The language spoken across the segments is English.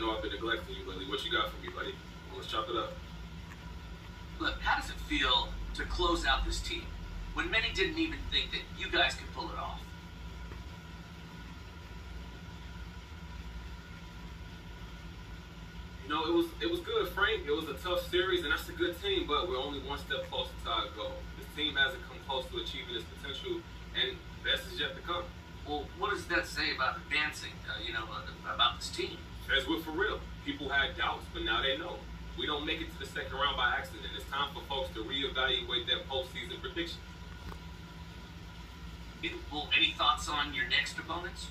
know I've been neglecting you lately. What you got for me, buddy? Well, let's chop it up. Look, how does it feel to close out this team when many didn't even think that you guys could pull it off? You know, it was good, Frank. It was a tough series, and that's a good team, but we're only one step closer to our goal. This team hasn't come close to achieving its potential, and best is yet to come. Well, what does that say about advancing, about this team? As we're for real. People had doubts, but now they know. We don't make it to the second round by accident. It's time for folks to reevaluate their postseason prediction. Well, any thoughts on your next opponents?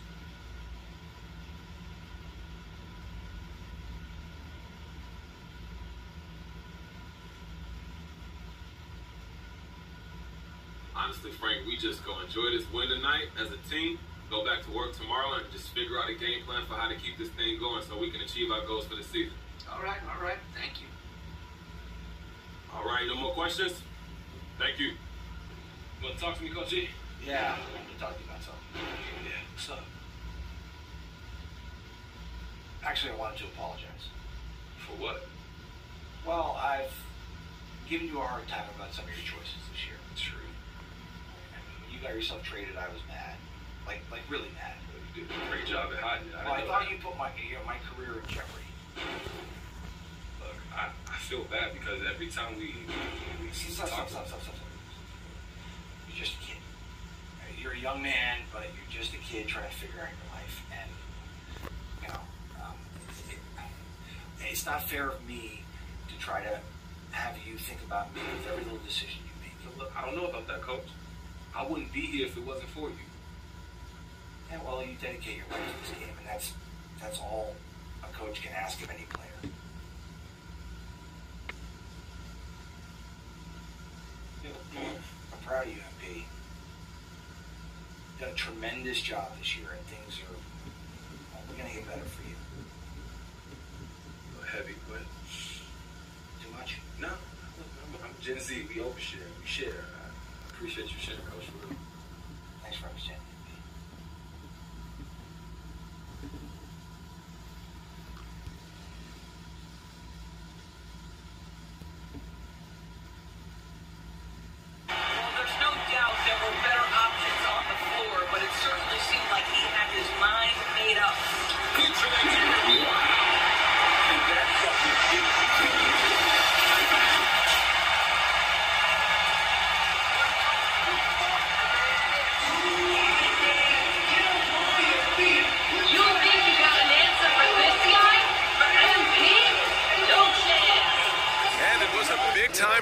Honestly, Frank, we just go enjoy this win tonight as a team, go back to work tomorrow, and just figure out a game plan for how to keep this thing going so we can achieve our goals for the season. All right. Thank you. All right, no more questions? Thank you. You want to talk to me, Coach G? Yeah, I want to talk to you about something. Yeah, what's up? Actually, I wanted to apologize. For what? Well, I've given you a hard time about some of your choices this year. True. When you got yourself traded, I was mad. Like really mad. You did a great job at hiding it. I thought you put my career in jeopardy. Look, I feel bad because every time we Stop. You're just a kid. You're a young man, but you're just a kid trying to figure out your life. And, it's not fair of me to try to have you think about me with every little decision you make. But look, I don't know about that, Coach. I wouldn't be here if it wasn't for you. Yeah, well, you dedicate your life to this game, and that's all a coach can ask of any player. I'm proud of you, MP. You've done a tremendous job this year, and things are only going to get better for you. A little heavy, but... Too much? No. I'm Gen Z. We overshare. We share. I appreciate you sharing, Coach. Thanks for understanding.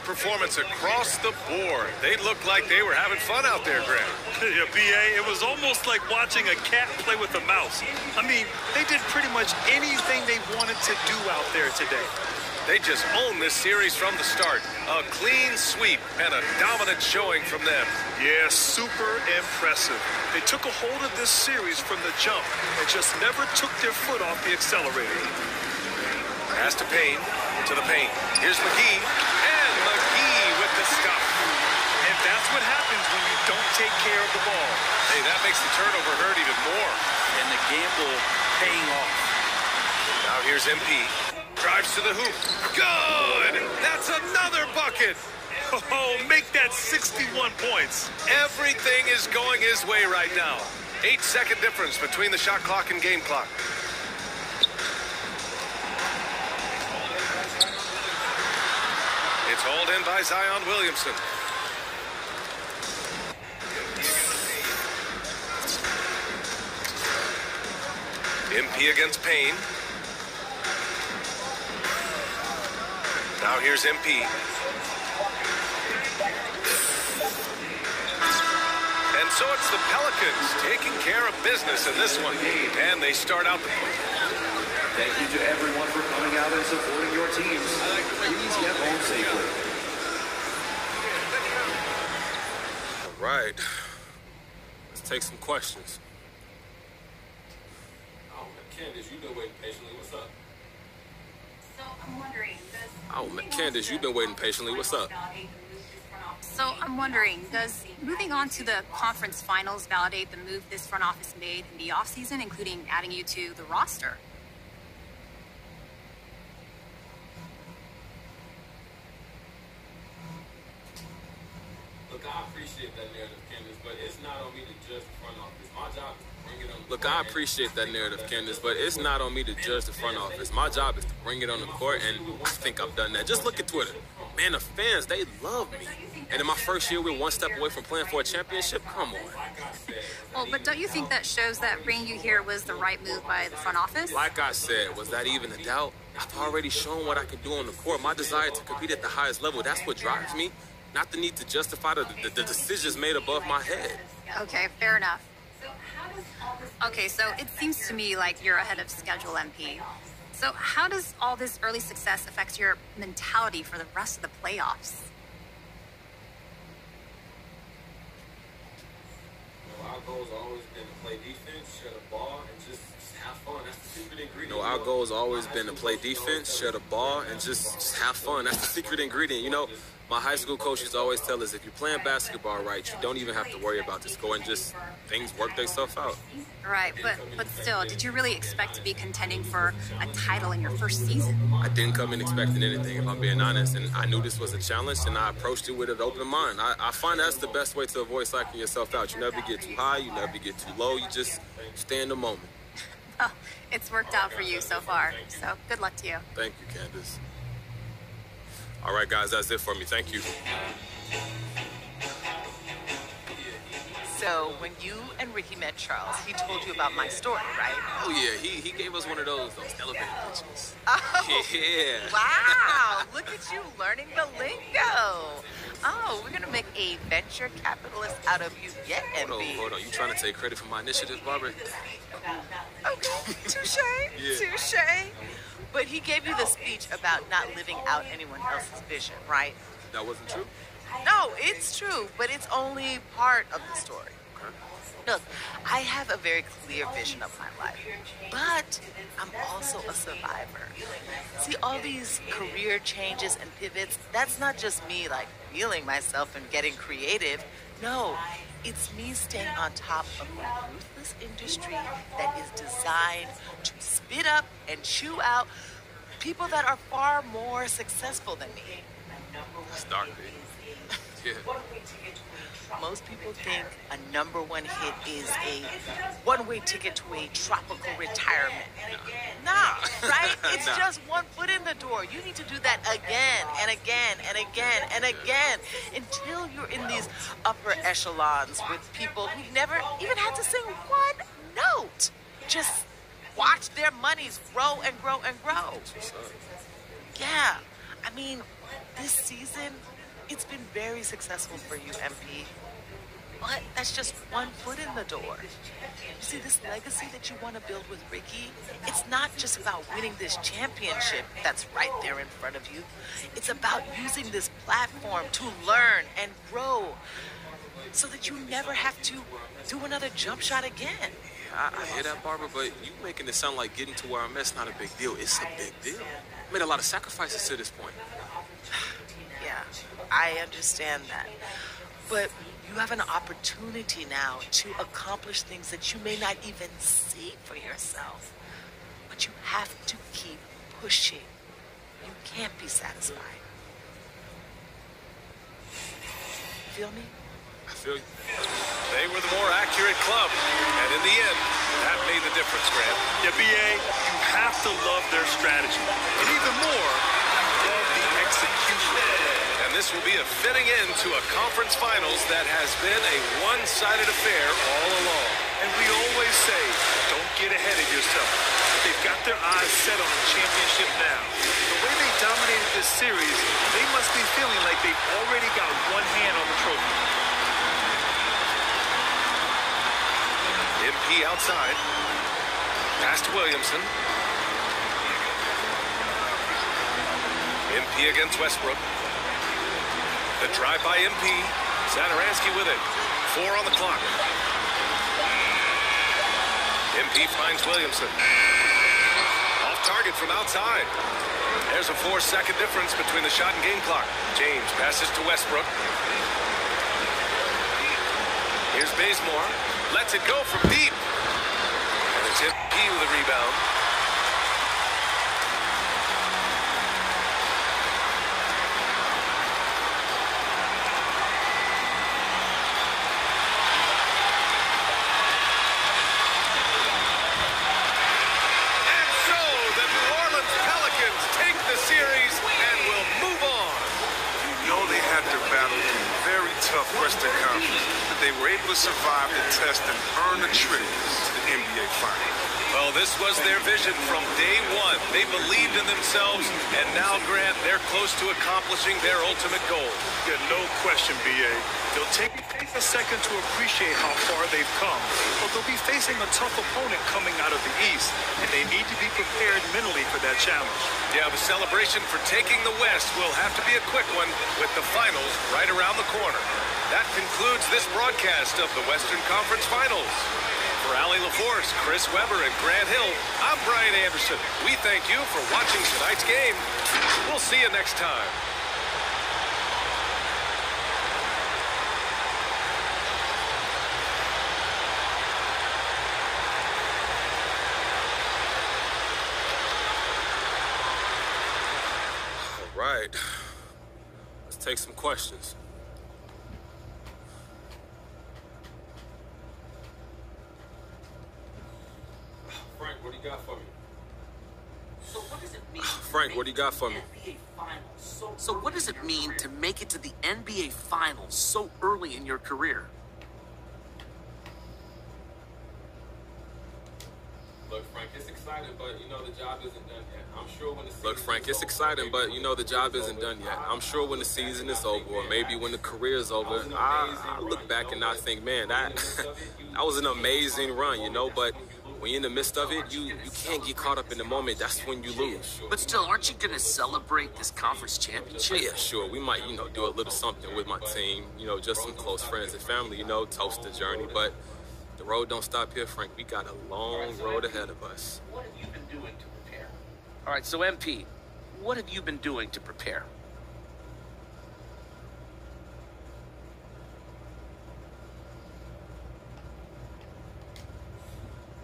Performance across the board. They looked like they were having fun out there, Grant. Yeah, B.A., it was almost like watching a cat play with a mouse. I mean, they did pretty much anything they wanted to do out there today. They just owned this series from the start. A clean sweep and a dominant showing from them. Yeah, super impressive. They took a hold of this series from the jump and just never took their foot off the accelerator. Pass to Payne, to the paint. Here's McGee, and McGee with the stuff. And that's what happens when you don't take care of the ball. Hey, that makes the turnover hurt even more. And the gamble paying off. Now here's MP. Drives to the hoop. Good! That's another bucket! Oh, make that 61 points. Everything is going his way right now. 8-second difference between the shot clock and game clock. It's hauled in by Zion Williamson. MP against Payne. Now here's MP. And so it's the Pelicans taking care of business in this one. And they start out the play. Thank you to everyone for coming out and supporting your teams. Please get home safely. All right. Let's take some questions. Oh, Candace, you've been waiting patiently. What's up? So I'm wondering, Candace, you've been waiting patiently. What's up? So I'm wondering, does moving on to the conference finals validate the move this front office made in the offseason, including adding you to the roster? I appreciate that narrative, Candace, but it's not on me to judge the front office. My job is to bring it on. Look, I appreciate that narrative, Candace, but it's not on me to judge the front office. My job is to bring it on the court, and I think I've done that. Just look at Twitter. Man, the fans, they love me. And in my first year, we're one step away from playing for a championship. Come on. Well, but don't you think that shows that bringing you here was the right move by the front office? Like I said, was that even a doubt? I've already shown what I can do on the court. My desire to compete at the highest level, that's what drives me. Not the need to justify the decisions made above my head. Okay, fair enough. Okay, so it seems to me like you're ahead of schedule, MP. So how does all this early success affect your mentality for the rest of the playoffs? Our goal's always been to play defense, share the ball, and just have fun. That's the secret ingredient. You know, our goal's always been to play defense, share the ball, and just have fun. That's the secret ingredient. You know, my high school coaches always tell us if you're playing basketball right, you don't even have to worry about the score, and just things work themselves out. Right, but still, did you really expect to be contending for a title in your first season? I didn't come in expecting anything, if I'm being honest, and I knew this was a challenge, and I approached it with an open mind. I find that's the best way to avoid psyching yourself out. You never get too high, you never get too low, you just stay in the moment. Well, it's worked out for you so far, so good luck to you. Thank you, Candace. All right, guys, that's it for me. Thank you. So when you and Ricky met Charles, he told you about my story, right? Oh, yeah, he gave us one of those elevator pitches. Oh, yeah. Wow, look at you learning the lingo. Oh, we're going to make a venture capitalist out of you yet, MB. Hold on. You trying to take credit for my initiative, Barbara? Okay, touche, Yeah. touche. But he gave you the speech about not living out anyone else's vision, right? That wasn't true? No, it's true, but it's only part of the story. Look, I have a very clear vision of my life, but I'm also a survivor. See, all these career changes and pivots, that's not just me like feeling myself and getting creative. No, it's me staying on top of a ruthless industry that is designed to spit up and chew out people that are far more successful than me. That's dark, baby. Yeah. Most people think a #1 hit is a one-way ticket to a tropical retirement. Nah, right? It's Nah. just one foot in the door. You need to do that again and again and again and again until you're in these upper echelons with people who never even had to sing one note. Just watch their monies grow and grow and grow. Yeah, I mean, this season, it's been very successful for you, MP. But that's just one foot in the door. You see, this legacy that you want to build with Ricky, it's not just about winning this championship that's right there in front of you. It's about using this platform to learn and grow so that you never have to do another jump shot again. I hear that, Barbara, but you making it sound like getting to where I'm at's not a big deal. It's a big deal. I made a lot of sacrifices to this point. Yeah, I understand that. But you have an opportunity now to accomplish things that you may not even see for yourself. But you have to keep pushing. You can't be satisfied. Feel me? I feel you. They were the more accurate club, and in the end, that made the difference, Grant. Yeah, BA, you have to love their strategy. And even more, love the execution. And this will be a fitting end to a conference finals that has been a one-sided affair all along. And we always say, don't get ahead of yourself. But they've got their eyes set on the championship now. The way they dominated this series, they must be feeling like they've already got one hand on the trophy. MP outside. Pass to Williamson. MP against Westbrook. The drive by MP. Satoransky with it. 4 on the clock. MP finds Williamson. Off target from outside. There's a 4-second difference between the shot and game clock. James passes to Westbrook. Here's Bazemore. Lets it go from deep. And it's MP with a rebound. had to battle through a very tough Western Conference, but they were able to survive the test and earn the trip to the NBA Finals. Well, this was their vision from day one. They believed in themselves, and now, Grant, they're close to accomplishing their ultimate goal. Yeah, no question, B.A. They'll take a second to appreciate how far they've come, but they'll be facing a tough opponent coming out of the East, and they need to be prepared mentally for that challenge. Yeah, the celebration for taking the West will have to be a quick one with the finals right around the corner. That concludes this broadcast of the Western Conference Finals. For Allie LaForce, Chris Webber, and Grant Hill, I'm Brian Anderson. We thank you for watching tonight's game. We'll see you next time. All right. Let's take some questions. Frank, what do you got for me? So what does it mean? Frank, what do you got for me? So what does it mean to make it to the NBA Finals so early in your career? Look, Frank, it's exciting, but you know the job isn't done yet. I'm sure when the season Look, Frank, it's exciting, but you know the job isn't done yet. I'm sure when the season is over, or maybe when the career is over, I look back and I think, man, that was an amazing run, you know, but when you're in the midst of it, you can't get caught up in the moment. That's when you lose. But still, aren't you going to celebrate this conference championship? Yeah, sure. We might, do a little something with my team, just some close friends and family, toast the journey. But the road don't stop here, Frank. We got a long road ahead of us. What have you been doing to prepare? All right, so MP, what have you been doing to prepare?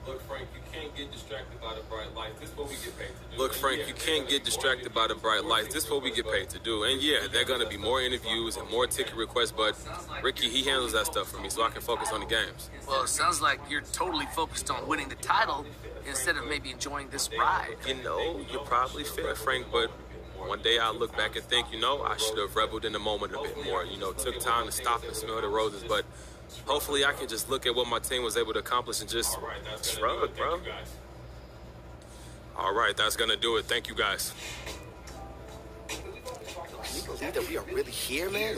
Look, Frank, you can't get distracted by the bright lights. This is what we get paid to do. Look, Frank, you can't get distracted by the bright lights. This is what we get paid to do. And yeah, there are going to be more interviews and more ticket requests, but Ricky, he handles that stuff for me so I can focus on the games. Well, it sounds like you're totally focused on winning the title instead of maybe enjoying this ride. You're probably fair, Frank, but one day I'll look back and think, I should have reveled in the moment a bit more. Took time to stop and smell the roses, but hopefully I can just look at what my team was able to accomplish and just shrug, bro. All right, that's going to do it. Thank you, guys. Can you believe that we are really here, man?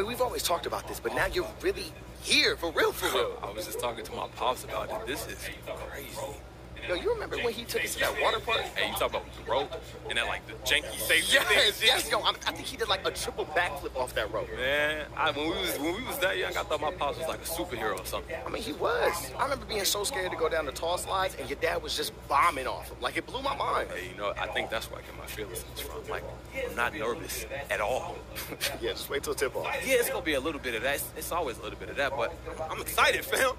We've always talked about this, but now you're really here, for real, for real. I was just talking to my pops about it. This is crazy. Yo, you remember when he took us to that water park? Hey, you talk about the rope and that, the janky safety Yes, yo, I think he did, a triple backflip off that rope. Man, when we was that young, I thought my pops was like a superhero or something. He was. I remember being so scared to go down the tall slides, and your dad was just bombing off him. It blew my mind. Hey, I think that's where I get my fearlessness from. I'm not nervous at all. Yeah, just wait till tip off. Yeah, it's going to be a little bit of that. It's always a little bit of that, but I'm excited, fam.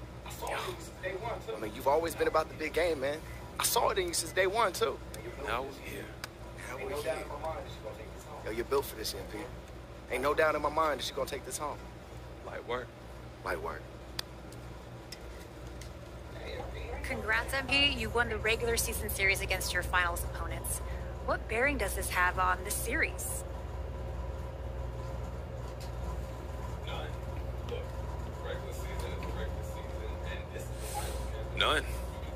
You've always been about the big game, man. I saw it in you since day one, too. Now we're here. Yo, you're built for this, MP. Ain't no doubt in my mind that you're going to take this home. Light work. Light work. Congrats, MP. You won the regular season series against your finals opponents. What bearing does this have on this series? None.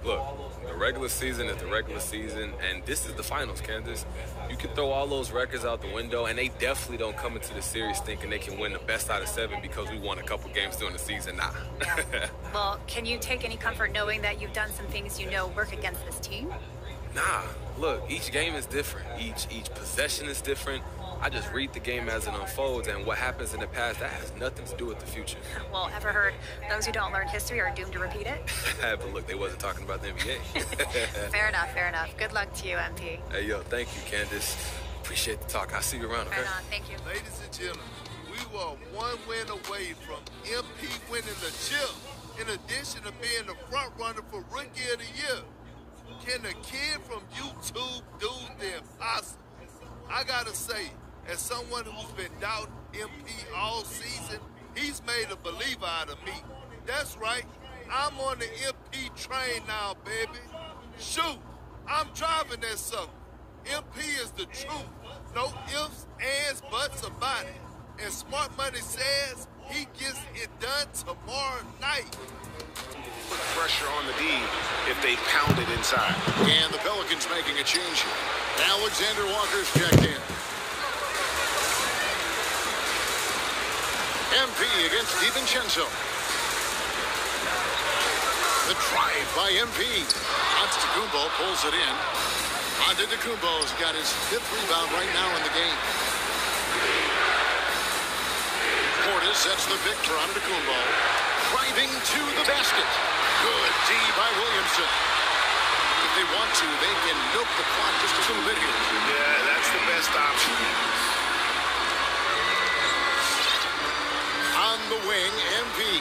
Look, the regular season is the regular season, and this is the finals, Candace. You can throw all those records out the window, and they definitely don't come into the series thinking they can win the best out of 7 because we won a couple games during the season. Nah. Yeah. Well, can you take any comfort knowing that you've done some things work against this team? Nah. Look, each game is different. Each possession is different. I just read the game as it unfolds, and what happens in the past, that has nothing to do with the future. Well, ever heard those who don't learn history are doomed to repeat it? But look, they wasn't talking about the NBA. Fair enough, fair enough. Good luck to you, MP. Hey, yo, thank you, Candace. Appreciate the talk. I'll see you around, okay? Right on, thank you. Ladies and gentlemen, we were one win away from MP winning the chip, in addition to being the front runner for Rookie of the Year. Can the kid from YouTube do the impossible? I gotta say, as someone who's been doubting MP all season, he's made a believer out of me. That's right, I'm on the MP train now, baby. Shoot, I'm driving that sucker. MP is the truth. No ifs, ands, buts about it. And smart money says he gets it done tomorrow night. Put pressure on the D if they pound it inside. And the Pelicans making a change here. Alexander Walker's checked in. MP against DiVincenzo. The drive by MP. Antetokounmpo pulls it in. Antetokounmpo's got his 5th rebound right now in the game. Portis sets the pick for Antetokounmpo. Driving to the basket. Good D by Williamson. If they want to, they can milk the clock just a little bit here. Yeah, that's the best option. On the wing, MP.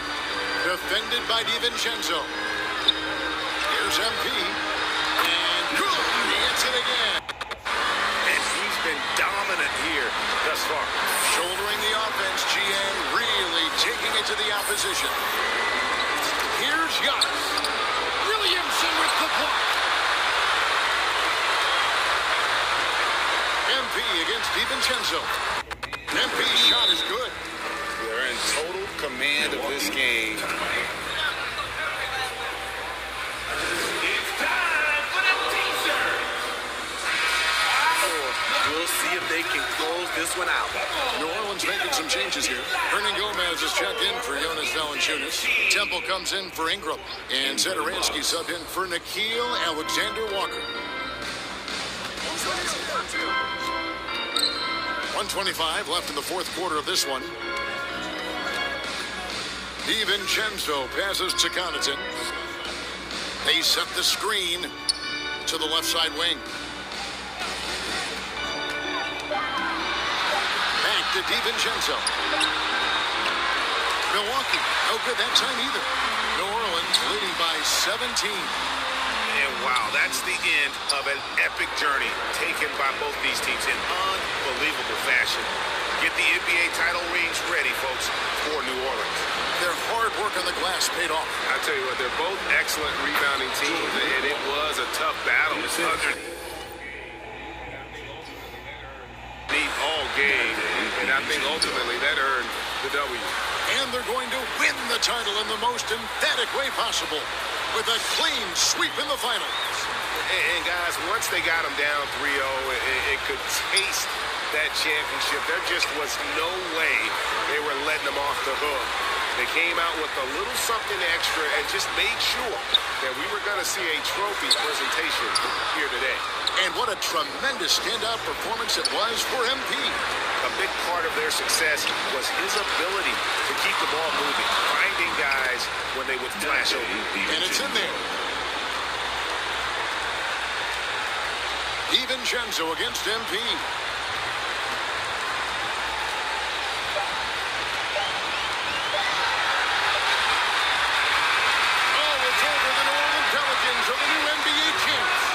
Defended by DiVincenzo. Here's MP. And good. He hits it again. And he's been dominant here thus far. Shouldering the offense, GA really taking it to the opposition. Here's Giannis. Williamson with the block. MP against DiVincenzo. MP's shot is good. They're in total command of this game. We'll see if they can close this one out. New Orleans making some changes here. Hernan Gomez is checked in for Jonas Valanciunas. Temple comes in for Ingram. And Zedoransky subbed in for Nickeil Alexander-Walker. 1:25 left in the 4th quarter of this one. DiVincenzo passes to Connaughton. They set the screen to the left side wing. Back to DiVincenzo. Milwaukee, no good that time either. New Orleans leading by 17. And wow, that's the end of an epic journey taken by both these teams in unbelievable fashion. Get the NBA title rings ready, folks, for New Orleans. Their hard work on the glass paid off. I tell you what, they're both excellent rebounding teams, and it was a tough battle. Underneath all game, and I think ultimately that earned the W. And they're going to win the title in the most emphatic way possible with a clean sweep in the finals. And guys, once they got them down 3-0, it could taste that championship. There just was no way they were letting them off the hook. They came out with a little something extra and just made sure that we were going to see a trophy presentation here today. And what a tremendous standout performance it was for MP. A big part of their success was his ability to keep the ball moving, finding guys when they would flash over. And it's in there. DiVincenzo against MP. Pelicans are the new NBA champs.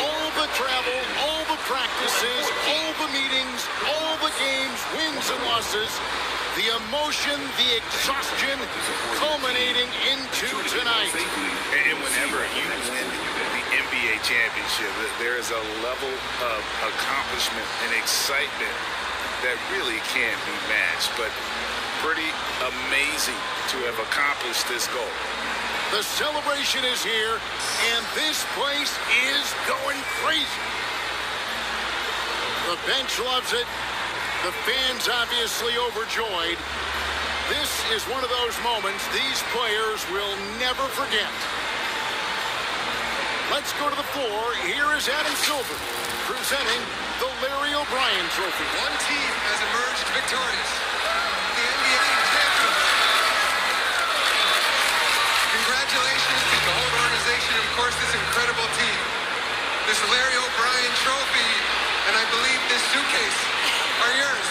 All the travel, all the practices, all the meetings, all the games, wins and losses, the emotion, the exhaustion culminating into tonight. And whenever you win the NBA championship, there is a level of accomplishment and excitement that really can't be matched. But pretty amazing to have accomplished this goal. The celebration is here, and this place is going crazy. The bench loves it. The fans obviously overjoyed. This is one of those moments these players will never forget. Let's go to the floor. Here is Adam Silver presenting the Larry O'Brien Trophy. One team has emerged victorious. The NBA champions. Congratulations to the whole organization, of course, this incredible team. This Larry O'Brien Trophy, and I believe this suitcase are yours.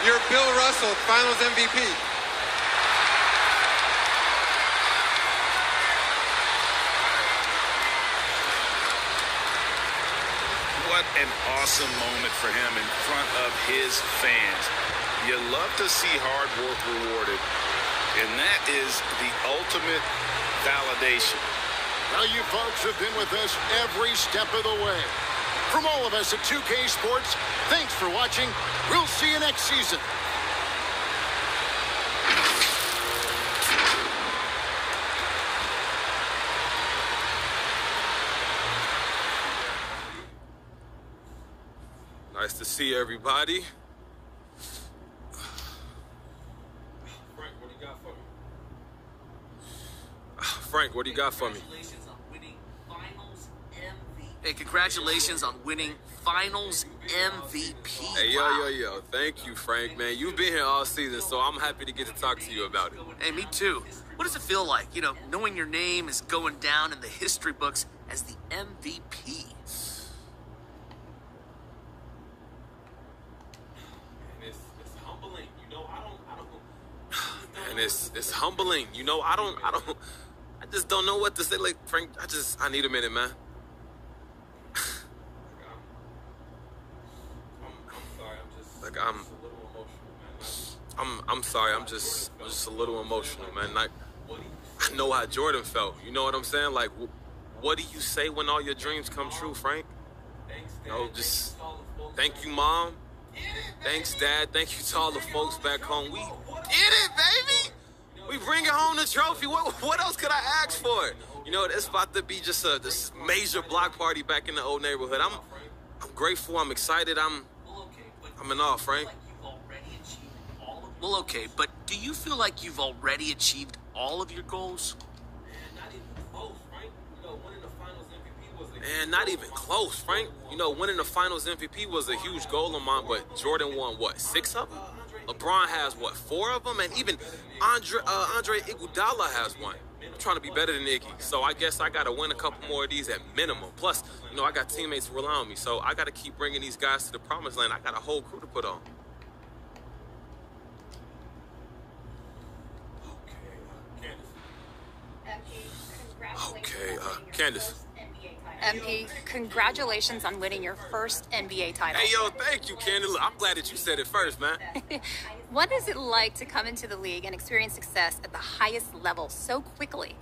You're Bill Russell, Finals MVP. What an awesome moment for him in front of his fans. You love to see hard work rewarded, and that is the ultimate validation. Well, you folks have been with us every step of the way. From all of us at 2K Sports, thanks for watching. We'll see you next season. Nice to see everybody. Frank, what do you got for me? Frank, what do you got for me? Hey, congratulations on winning Finals MVP. Hey, yo. Thank you, Frank, man. You've been here all season, so I'm happy to get to talk to you about it. Hey, me too. What does it feel like, knowing your name is going down in the history books as the MVP? And it's humbling, I just don't know what to say. Like, Frank, I need a minute, man. I'm sorry, I'm just a little emotional, man. Like, I know how Jordan felt. You know what I'm saying? Like, what do you say when all your dreams come true, Frank? Just thank you, Mom. Thanks, Dad. Thank you to all the folks back home. We did it, baby. We bringing home the trophy. What else could I ask for? It's about to be just this major block party back in the old neighborhood. I'm grateful. I'm excited. I'm in awe, Frank. Well, okay, but do you feel like you've already achieved all of your goals? Man, not even close, Frank. Winning the Finals MVP was a huge goal of mine, but Jordan won, 6 of them? LeBron has, 4 of them? And even Andre Iguodala has one. I'm trying to be better than Iggy, so I guess I got to win a couple more of these at minimum. Plus, I got teammates who rely on me, so I got to keep bringing these guys to the promised land. I got a whole crew to put on. Okay, Candace. MP, congratulations on winning your first NBA title. Hey, yo, thank you, Candace. I'm glad that you said it first, man. What is it like to come into the league and experience success at the highest level so quickly?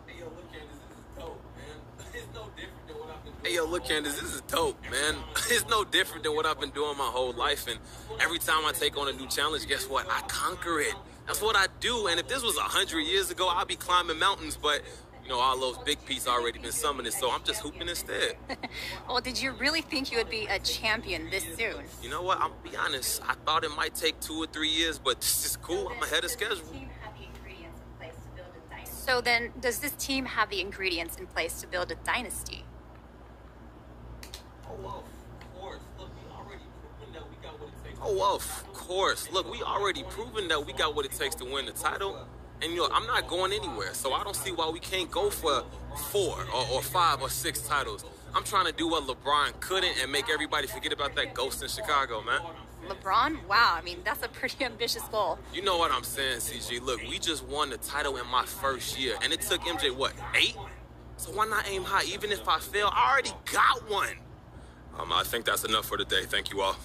Hey, yo, look, Candace, this is dope, man. It's no different than what I've been doing. Hey, yo, look, Candace, this is dope, man. It's no different than what I've been doing my whole life, and every time I take on a new challenge, guess what? I conquer it. That's what I do, and if this was 100 years ago, I'd be climbing mountains, but all those big peaks already been summoned, so I'm just hooping instead. Well, did you really think you would be a champion this soon? You know what? I'll be honest. I thought it might take 2 or 3 years, but this is cool. I'm ahead of schedule. So then, does this team have the ingredients in place to build a dynasty? Oh, of course. Look, we already proven that we got what it takes. Oh, of course. Look, we already proven that we got what it takes to win the title. And, I'm not going anywhere, so I don't see why we can't go for 4 or 5 or 6 titles. I'm trying to do what LeBron couldn't and make everybody forget about that ghost in Chicago, man. LeBron? Wow, that's a pretty ambitious goal. You know what I'm saying, CG. Look, we just won the title in my first year, and it took MJ, 8? So why not aim high? Even if I fail, I already got one. I think that's enough for today. Thank you all.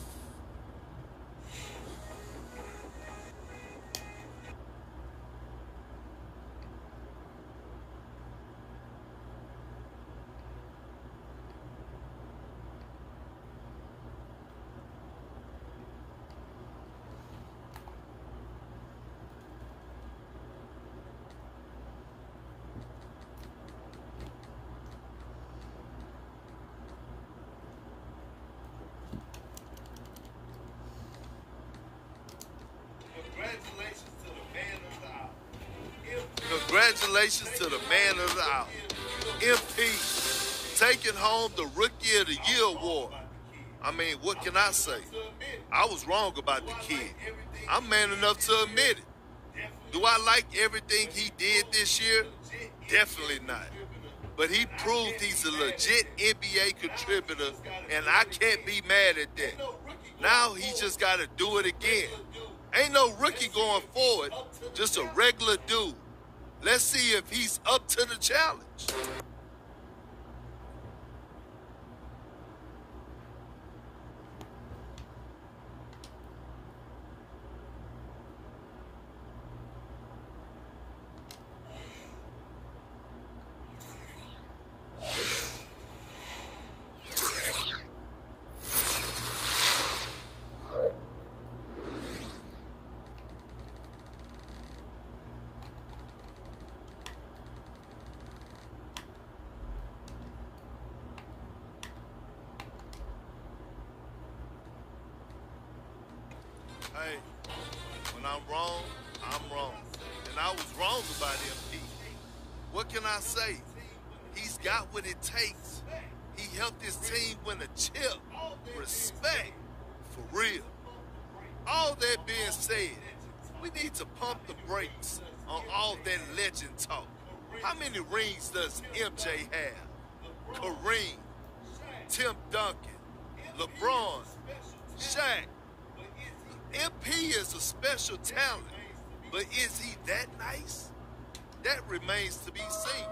Congratulations to the man of the hour. MP, taking home the Rookie of the Year award. What can I say? I was wrong about the kid. I'm man enough to admit it. Do I like everything he did this year? Definitely not. But he proved he's a legit NBA contributor, and I can't be mad at that. Now he just got to do it again. Ain't no rookie going forward, just a regular dude. Let's see if he's up to the challenge. Hey, when I'm wrong, I'm wrong. And I was wrong about MP. What can I say? He's got what it takes. He helped his team win a chip. Respect. For real. All that being said, we need to pump the brakes on all that legend talk. How many rings does MJ have? Kareem, Tim Duncan, LeBron, Shaq. MP is a special talent, but is he that nice? That remains to be seen.